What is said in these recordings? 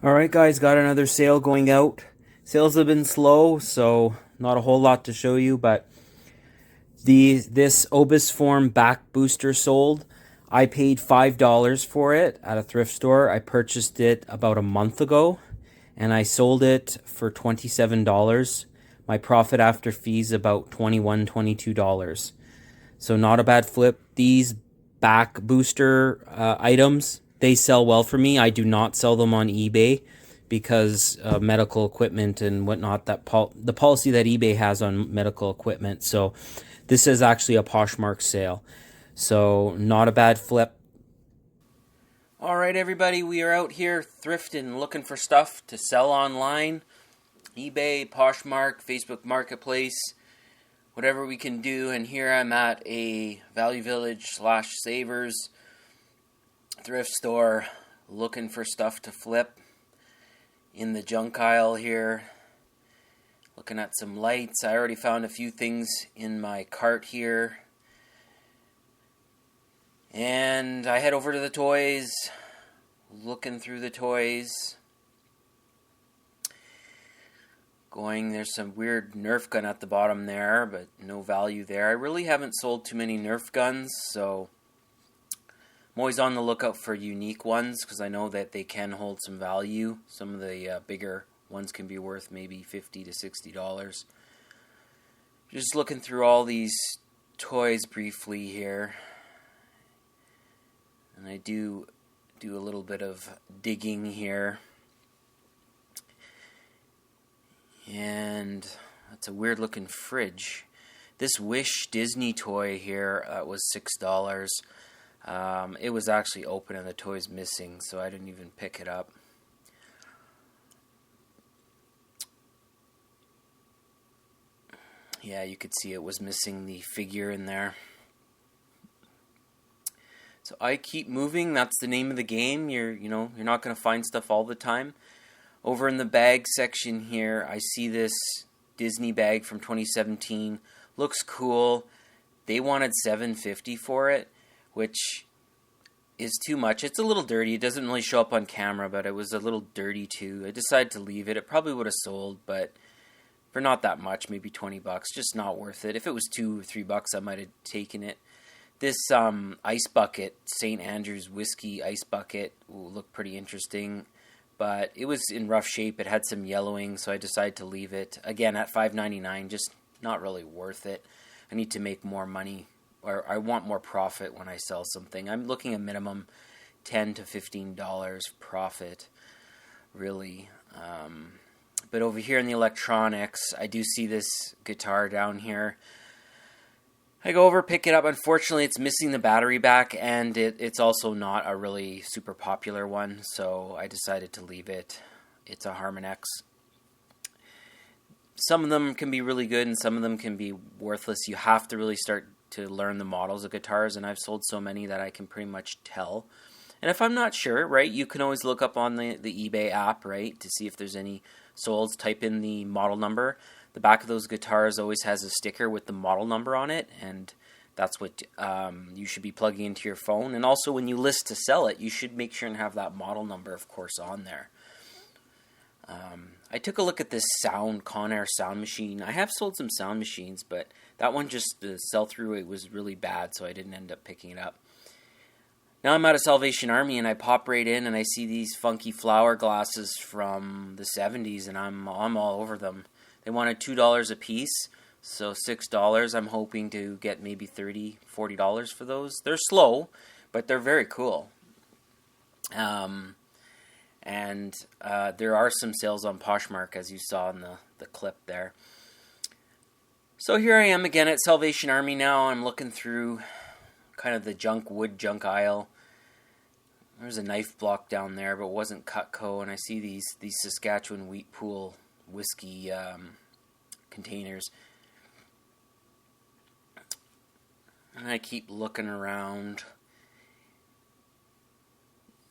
Alright guys, got another sale going out. Sales have been slow, so not a whole lot to show you, but this Obis Form back booster sold. I paid $5 for it at a thrift store. I purchased it about a month ago and I sold it for $27. My profit after fees about $21, $22. So not a bad flip. These back booster items, they sell well for me. I do not sell them on eBay because of medical equipment and whatnot. The policy that eBay has on medical equipment. So this is actually a Poshmark sale. So not a bad flip. All right, everybody, we are out here thrifting, looking for stuff to sell online. eBay, Poshmark, Facebook Marketplace, whatever we can do. And here I'm at a Value Village / Savers thrift store looking for stuff to flip. In the junk aisle here, looking at some lights. I already found a few things in my cart here. And I head over to the toys, looking through the toys. There's some weird Nerf gun at the bottom there, but no value there. I really haven't sold too many Nerf guns, so I'm always on the lookout for unique ones because I know that they can hold some value. Some of the bigger ones can be worth maybe $50 to $60. Just looking through all these toys briefly here. And I do a little bit of digging here. And that's a weird looking fridge. This Wish Disney toy here was $6. It was actually open and the toy's missing, so I didn't even pick it up. Yeah, you could see it was missing the figure in there. So I keep moving. That's the name of the game. You're not going to find stuff all the time. Over in the bag section here, I see this Disney bag from 2017. Looks cool. They wanted $7.50 for it, which is too much. It's a little dirty. It doesn't really show up on camera, but it was a little dirty too. I decided to leave it. It probably would have sold, but for not that much, maybe $20, just not worth it. If it was $2 or $3, I might have taken it. This ice bucket, St. Andrew's whiskey ice bucket, looked pretty interesting, but it was in rough shape. It had some yellowing, so I decided to leave it. Again, at $5.99, just not really worth it. I need to make more money, or I want more profit when I sell something. I'm looking at minimum $10 to $15 profit, really. But over here in the electronics, I do see this guitar down here. I go over, pick it up. Unfortunately, it's missing the battery back, and it's also not a really super popular one, so I decided to leave it. It's a Harmon X. Some of them can be really good, and some of them can be worthless. You have to really start to learn the models of guitars, and I've sold so many that I can pretty much tell. And if I'm not sure, right, you can always look up on the eBay app, right, to see if there's any solds. Type in the model number. The back of those guitars always has a sticker with the model number on it, and that's what you should be plugging into your phone. And also, when you list to sell it, you should make sure and have that model number, of course, on there. I took a look at this Conair sound machine. I have sold some sound machines, but that one just, the sell-through, it was really bad, so I didn't end up picking it up. Now I'm at a Salvation Army, and I pop right in, and I see these funky flower glasses from the 70s, and I'm all over them. They wanted $2 a piece, so $6. I'm hoping to get maybe $30, $40 for those. They're slow, but they're very cool. And there are some sales on Poshmark, as you saw in the clip there. So here I am again at Salvation Army now. I'm looking through kind of the wood junk aisle. There's a knife block down there, but it wasn't Cutco, and I see these Saskatchewan Wheat Pool whiskey containers. And I keep looking around,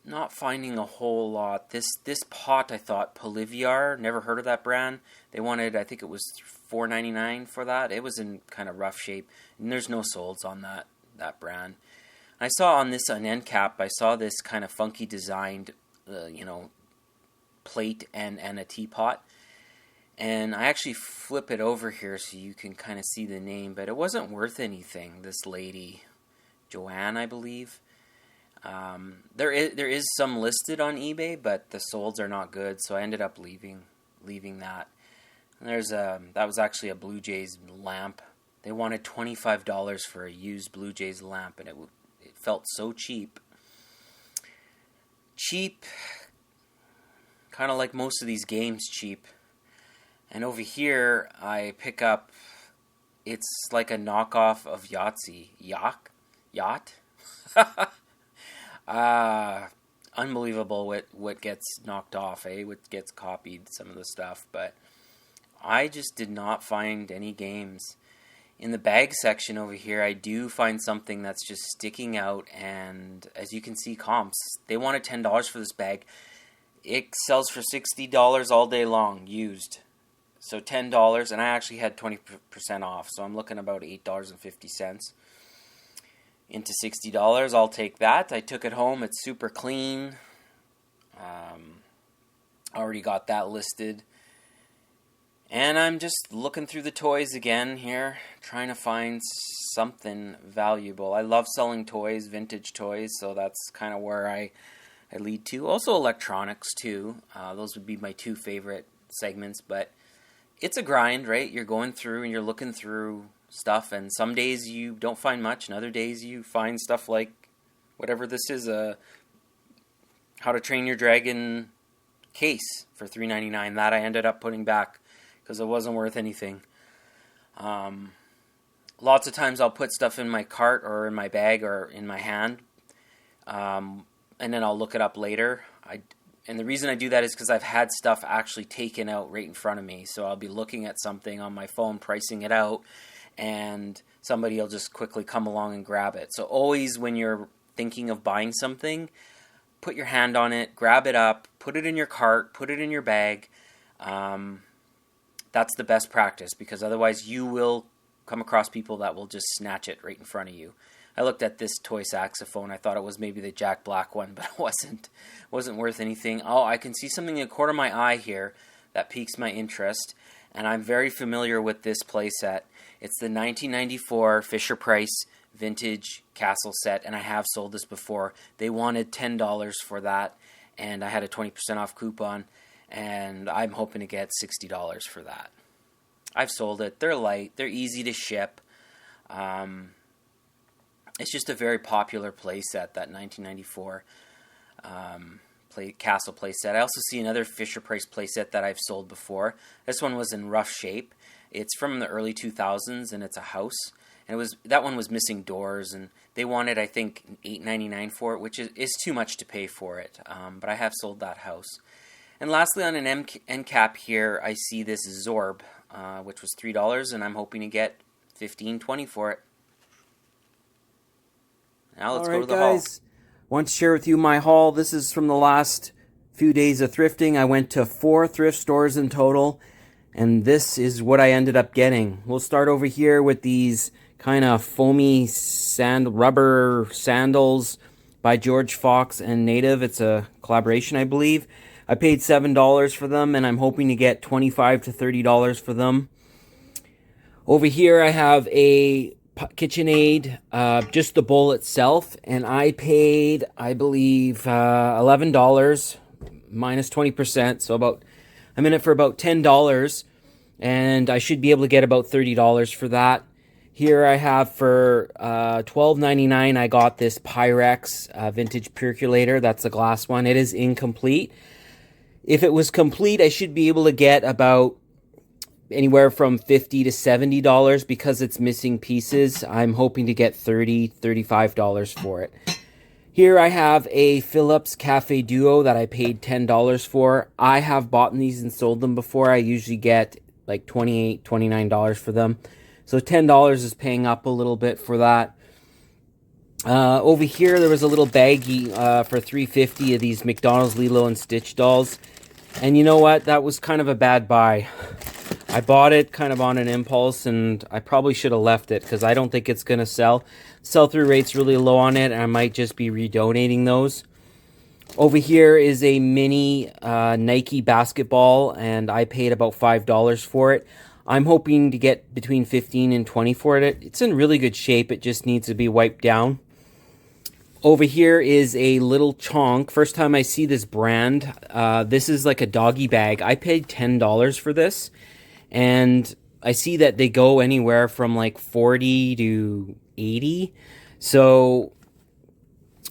not finding a whole lot. This pot, I thought, Poliviar, never heard of that brand. They wanted, I think it was $4.99 for that. It was in kind of rough shape, and there's no solds on that brand. I saw on end cap, I saw this kind of funky designed, plate and a teapot. And I actually flip it over here so you can kind of see the name, but it wasn't worth anything. This lady, Joanne, I believe. There is some listed on eBay, but the solds are not good, so I ended up leaving that. And that was actually a Blue Jays lamp. They wanted $25 for a used Blue Jays lamp, and it felt so cheap. Cheap, kind of like most of these games, cheap. And over here, I pick up, it's like a knockoff of Yahtzee. Yacht? Unbelievable what gets knocked off, what gets copied, some of the stuff. But I just did not find any games. In the bag section over here, I do find something that's just sticking out. And as you can see, comps, they wanted $10 for this bag. It sells for $60 all day long, used. So $10, and I actually had 20% off, so I'm looking about $8.50 into $60. I'll take that. I took it home. It's super clean. Already got that listed. And I'm just looking through the toys again here, trying to find something valuable. I love selling toys, vintage toys, so that's kind of where I lead to. Also electronics too. Those would be my two favorite segments, but it's a grind, right? You're going through and you're looking through stuff, and some days you don't find much, and other days you find stuff like whatever this is, How to Train Your Dragon case for $3.99 that I ended up putting back because it wasn't worth anything. Lots of times I'll put stuff in my cart or in my bag or in my hand, and then I'll look it up later. And the reason I do that is because I've had stuff actually taken out right in front of me. So I'll be looking at something on my phone, pricing it out, and somebody will just quickly come along and grab it. So always when you're thinking of buying something, put your hand on it, grab it up, put it in your cart, put it in your bag. That's the best practice, because otherwise you will come across people that will just snatch it right in front of you. I looked at this toy saxophone. I thought it was maybe the Jack Black one, but it wasn't. It wasn't worth anything. Oh, I can see something in the corner of my eye here that piques my interest, and I'm very familiar with this playset. It's the 1994 Fisher-Price Vintage Castle set, and I have sold this before. They wanted $10 for that, and I had a 20% off coupon, and I'm hoping to get $60 for that. I've sold it. They're light. They're easy to ship. It's just a very popular playset, that 1994 Castle playset. I also see another Fisher-Price playset that I've sold before. This one was in rough shape. It's from the early 2000s, and it's a house. And that one was missing doors, and they wanted, I think, $8.99 for it, which is too much to pay for it. But I have sold that house. And lastly, on an end cap here, I see this Zorb, which was $3, and I'm hoping to get $15.20 for it. Now let's go to the haul. Want to share with you my haul. This is from the last few days of thrifting. I went to 4 thrift stores in total, and this is what I ended up getting. We'll start over here with these kind of foamy rubber sandals by George Fox and Native. It's a collaboration, I believe. I paid $7 for them, and I'm hoping to get $25 to $30 for them. Over here I have a KitchenAid, just the bowl itself, and I paid, I believe, $11 minus 20%, so I'm in it for about $10, and I should be able to get about $30 for that. Here I have for $12.99, I got this Pyrex vintage percolator. That's a glass one. It is incomplete. If it was complete, I should be able to get about anywhere from $50 to $70 because it's missing pieces. I'm hoping to get $30, $35 for it. Here I have a Philips Cafe Duo that I paid $10 for. I have bought these and sold them before. I usually get like $28, $29 for them. So $10 is paying up a little bit for that. Over here there was a little baggie for $3.50 of these McDonald's Lilo and Stitch dolls. And you know what? That was kind of a bad buy. I bought it kind of on an impulse, and I probably should have left it because I don't think it's going to sell. Sell-through rate's really low on it, and I might just be redonating those. Over here is a mini Nike basketball, and I paid about $5 for it. I'm hoping to get between 15 and 20 for it. It's in really good shape. It just needs to be wiped down. Over here is a little chonk. First time I see this brand. This is like a doggy bag. I paid $10 for this, and I see that they go anywhere from like 40 to 80. So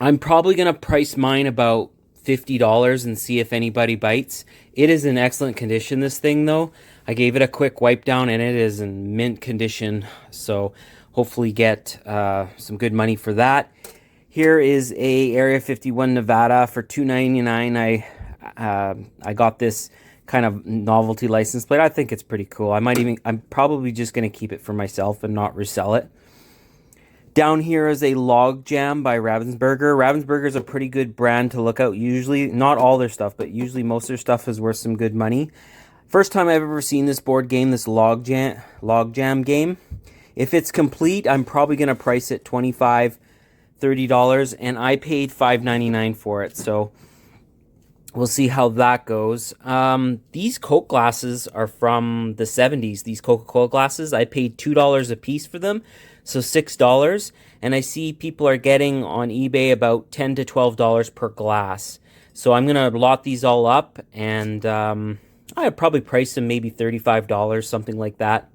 I'm probably going to price mine about $50 and see if anybody bites. It is in excellent condition, this thing, though. I gave it a quick wipe down, and it is in mint condition. So hopefully get some good money for that. Here is a Area 51 Nevada for $2.99. I got this kind of novelty license plate. I think it's pretty cool. I'm probably just going to keep it for myself and not resell it. Down here is a Log Jam by Ravensburger. Ravensburger is a pretty good brand to look out. Usually, not all their stuff, but usually most of their stuff is worth some good money. First time I've ever seen this board game, this Log Jam game. If it's complete, I'm probably going to price it $25, $30, and I paid $5.99 for it. So we'll see how that goes. These Coke glasses are from the 70s. These Coca-Cola glasses, I paid $2 a piece for them, so $6. And I see people are getting on eBay about $10 to $12 per glass. So I'm gonna lot these all up, and I'd probably price them maybe $35, something like that.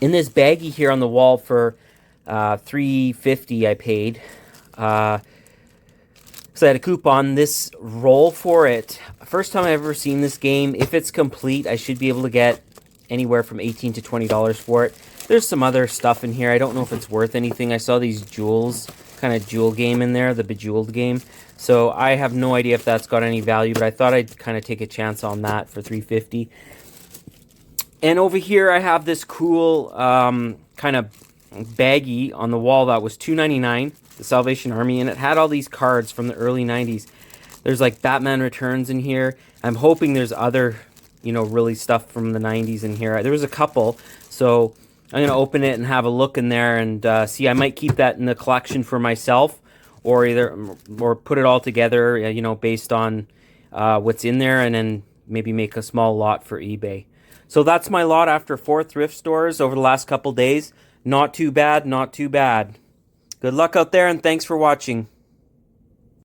In this baggie here on the wall for $3.50 I paid. So I had a coupon. This roll for it, first time I've ever seen this game. If it's complete, I should be able to get anywhere from $18 to $20 for it. There's some other stuff in here. I don't know if it's worth anything. I saw these jewels, kind of jewel game in there, the Bejeweled game. So I have no idea if that's got any value, but I thought I'd kind of take a chance on that for $3.50. And over here I have this cool kind of baggie on the wall that was $2.99, the Salvation Army, and it had all these cards from the early 90s. There's like Batman Returns in here. I'm hoping there's other, really stuff from the 90s in here. There was a couple, so I'm going to open it and have a look in there and see. I might keep that in the collection for myself, or put it all together, based on what's in there, and then maybe make a small lot for eBay. So that's my lot after 4 thrift stores over the last couple days. Not too bad, not too bad. Good luck out there, and thanks for watching.